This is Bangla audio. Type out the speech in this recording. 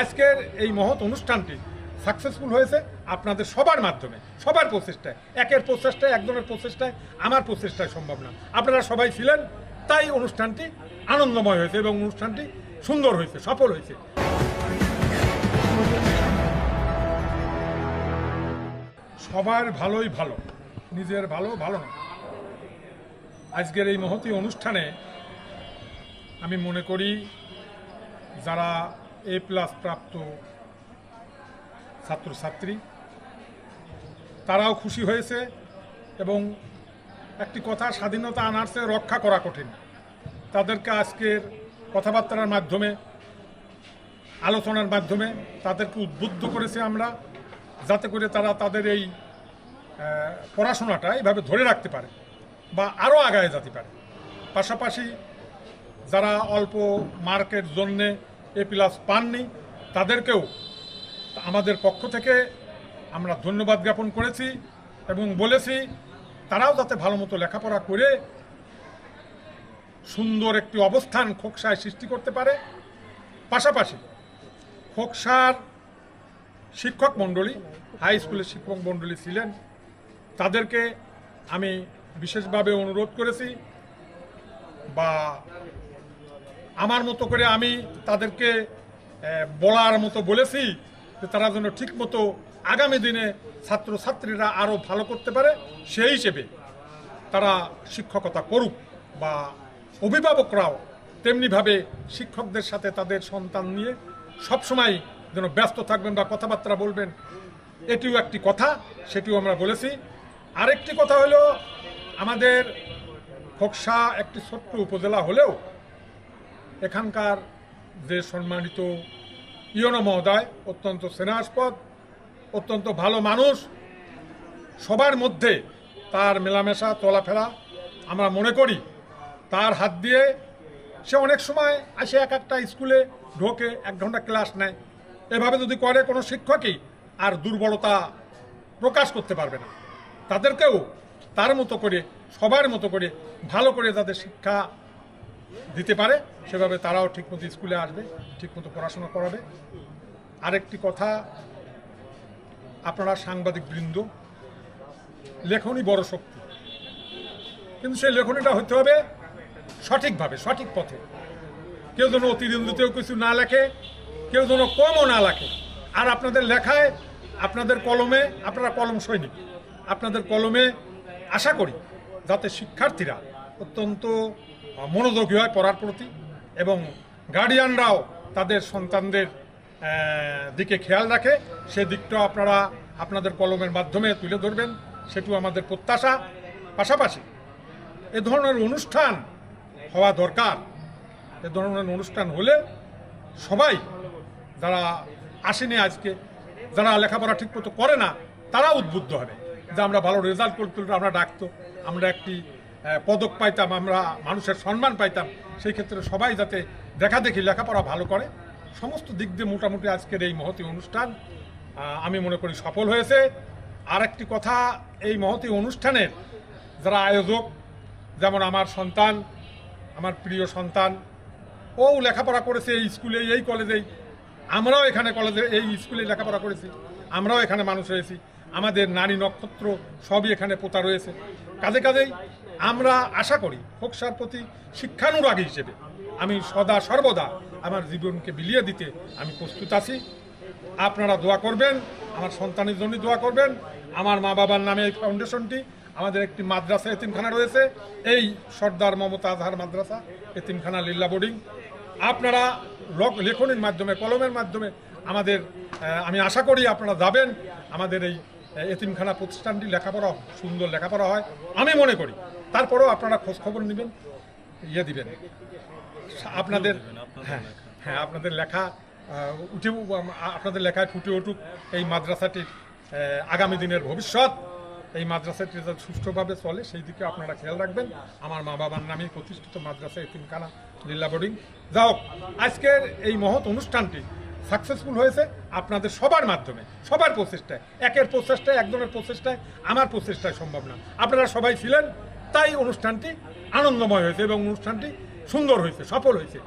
আজকের এই মহৎ অনুষ্ঠানটি সাকসেসফুল হয়েছে আপনাদের সবার মাধ্যমে, সবার প্রচেষ্টায়। একের প্রচেষ্টায়, একজনের প্রচেষ্টায়, আমার প্রচেষ্টায় সম্ভব না। আপনারা সবাই ছিলেন, তাই অনুষ্ঠানটি আনন্দময় হয়েছে এবং অনুষ্ঠানটি সুন্দর হয়েছে, সফল হয়েছে। সবার ভালোই ভালো, নিজের ভালো ভালো না। আজকের এই মহতী অনুষ্ঠানে আমি মনে করি যারা A+ প্রাপ্ত ছাত্রছাত্রী তারাও খুশি হয়েছে এবং একটি কথা, স্বাধীনতা আনার চেয়ে রক্ষা করা কঠিন। তাদেরকে আজকের কথাবার্তার মাধ্যমে, আলোচনার মাধ্যমে তাদেরকে উদ্বুদ্ধ করেছে আমরা, যাতে করে তারা তাদের এই পড়াশোনাটা এইভাবে ধরে রাখতে পারে বা আরও আগায় যেতে পারে। পাশাপাশি যারা অল্প মার্কের জন্যে A+ পাননি তাদেরকেও আমাদের পক্ষ থেকে আমরা ধন্যবাদ জ্ঞাপন করেছি এবং বলেছি তারাও যাতে ভালো মতো লেখাপড়া করে সুন্দর একটি অবস্থান খোকসায় সৃষ্টি করতে পারে। পাশাপাশি খোকসার শিক্ষক মণ্ডলী, হাই স্কুলের শিক্ষক মণ্ডলী ছিলেন, তাদেরকে আমি বিশেষভাবে অনুরোধ করেছি বা আমার মতো করে আমি তাদেরকে বলার মতো বলেছি যে তারা যেন ঠিকমতো আগামী দিনে ছাত্রছাত্রীরা আরও ভালো করতে পারে, সেই হিসেবে তারা শিক্ষকতা করুক বা অভিভাবকরাও তেমনিভাবে শিক্ষকদের সাথে তাদের সন্তান নিয়ে সবসময় যেন ব্যস্ত থাকবেন বা কথাবার্তা বলবেন, এটিও একটি কথা, সেটিও আমরা বলেছি। আরেকটি কথা হলো, আমাদের খোকসা একটি ছোট্ট উপজেলা হলেও এখানকার যে সম্মানিত ইউনো মহোদয় অত্যন্ত স্নেহাস্পদ, অত্যন্ত ভালো মানুষ। সবার মধ্যে তার মেলামেশা চলাফেরা আমরা মনে করি তার হাত দিয়ে সে অনেক সময় আসে একটা স্কুলে ঢোকে, 1 ঘন্টা ক্লাস নেয়। এভাবে যদি করে কোনো শিক্ষকই আর দুর্বলতা প্রকাশ করতে পারবে না। তাদেরকেও তার মতো করে, সবার মতো করে ভালো করে যাদের শিক্ষা দিতে পারে সেভাবে তারাও ঠিকমতো স্কুলে আসবে, ঠিকমতো পড়াশোনা করাবে। আরেকটি কথা, আপনারা সাংবাদিক বৃন্দ, লেখনী বড় শক্তি, কিন্তু সেই লেখনীটা হতে হবে সঠিকভাবে, সঠিক পথে। কেউ যেন অতিরঞ্জিতেও কিছু না লেখে, কেউ যেন কমও না লেখে। আর আপনাদের লেখায়, আপনাদের কলমে, আপনারা কলম সৈনিক, আপনাদের কলমে আশা করি যাতে শিক্ষার্থীরা অত্যন্ত মনোযোগী হয় পড়ার প্রতি এবং গার্ডিয়ানরাও তাদের সন্তানদের দিকে খেয়াল রাখে, সে দিকটাও আপনারা আপনাদের কলমের মাধ্যমে তুলে ধরবেন, সেটিও আমাদের প্রত্যাশা। পাশাপাশি এ ধরনের অনুষ্ঠান হওয়া দরকার। এ ধরনের অনুষ্ঠান হলে সবাই যারা আসেনি আজকে, যারা লেখাপড়া ঠিকমতো করে না, তারা উদ্বুদ্ধ হবে যে আমরা ভালো রেজাল্ট করতে আমরা ডাকতো, আমরা একটি পদক পাইতাম, আমরা মানুষের সম্মান পাইতাম। সেই ক্ষেত্রে সবাই যাতে দেখা দেখি লেখাপড়া ভালো করে। সমস্ত দিক দিয়ে মোটামুটি আজকের এই মহতী অনুষ্ঠান আমি মনে করি সফল হয়েছে। আর একটি কথা, এই মহতী অনুষ্ঠানের যারা আয়োজক, যেমন আমার সন্তান, আমার প্রিয় সন্তান, ও লেখাপড়া করেছে এই স্কুলে, এই কলেজেই, আমরাও এখানে কলেজে এই স্কুলে লেখাপড়া করেছি, আমরাও এখানে মানুষ হয়েছি, আমাদের নারী নক্ষত্র সবই এখানে পোতা রয়েছে। কাজেই আমরা আশা করি খোকসার প্রতি শিক্ষানুরাগী হিসেবে আমি সদা সর্বদা আমার জীবনকে বিলিয়ে দিতে আমি প্রস্তুত আছি। আপনারা দোয়া করবেন, আমার সন্তানের জন্য দোয়া করবেন। আমার মা বাবার নামে এই ফাউন্ডেশনটি, আমাদের একটি মাদ্রাসা এতিমখানা রয়েছে, এই সর্দার মমতা আজহার মাদ্রাসা এতিমখানা লিল্লা বোর্ডিং। আপনারা লেখনের মাধ্যমে, কলমের মাধ্যমে আমাদের, আমি আশা করি আপনারা যাবেন, আমাদের এই এতিমখানা প্রতিষ্ঠানটি লেখাপড়া, সুন্দর লেখাপড়া হয় আমি মনে করি। তারপরেও আপনারা খোঁজখবর নেবেন, দিবেন আপনাদের, হ্যাঁ আপনাদের লেখা উঠে, আপনাদের লেখায় ফুটে উঠুক এই মাদ্রাসাটির আগামী দিনের ভবিষ্যৎ। এই মাদ্রাসাটি যাতে সুষ্ঠুভাবে চলে সেই দিকে আপনারা খেয়াল রাখবেন। আমার মা বাবার নামে প্রতিষ্ঠিত মাদ্রাসা এতিমখানা লিল্লা বোর্ডিং। যা হোক, আজকের এই মহৎ অনুষ্ঠানটি সাকসেসফুল হয়েছে আপনাদের সবার মাধ্যমে, সবার প্রচেষ্টায়। একের প্রচেষ্টায়, একজনের প্রচেষ্টায়, আমার প্রচেষ্টায় সম্ভব না। আপনারা সবাই ছিলেন, তাই অনুষ্ঠানটি আনন্দময় হয়েছে এবং অনুষ্ঠানটি সুন্দর হয়েছে, সফল হয়েছে।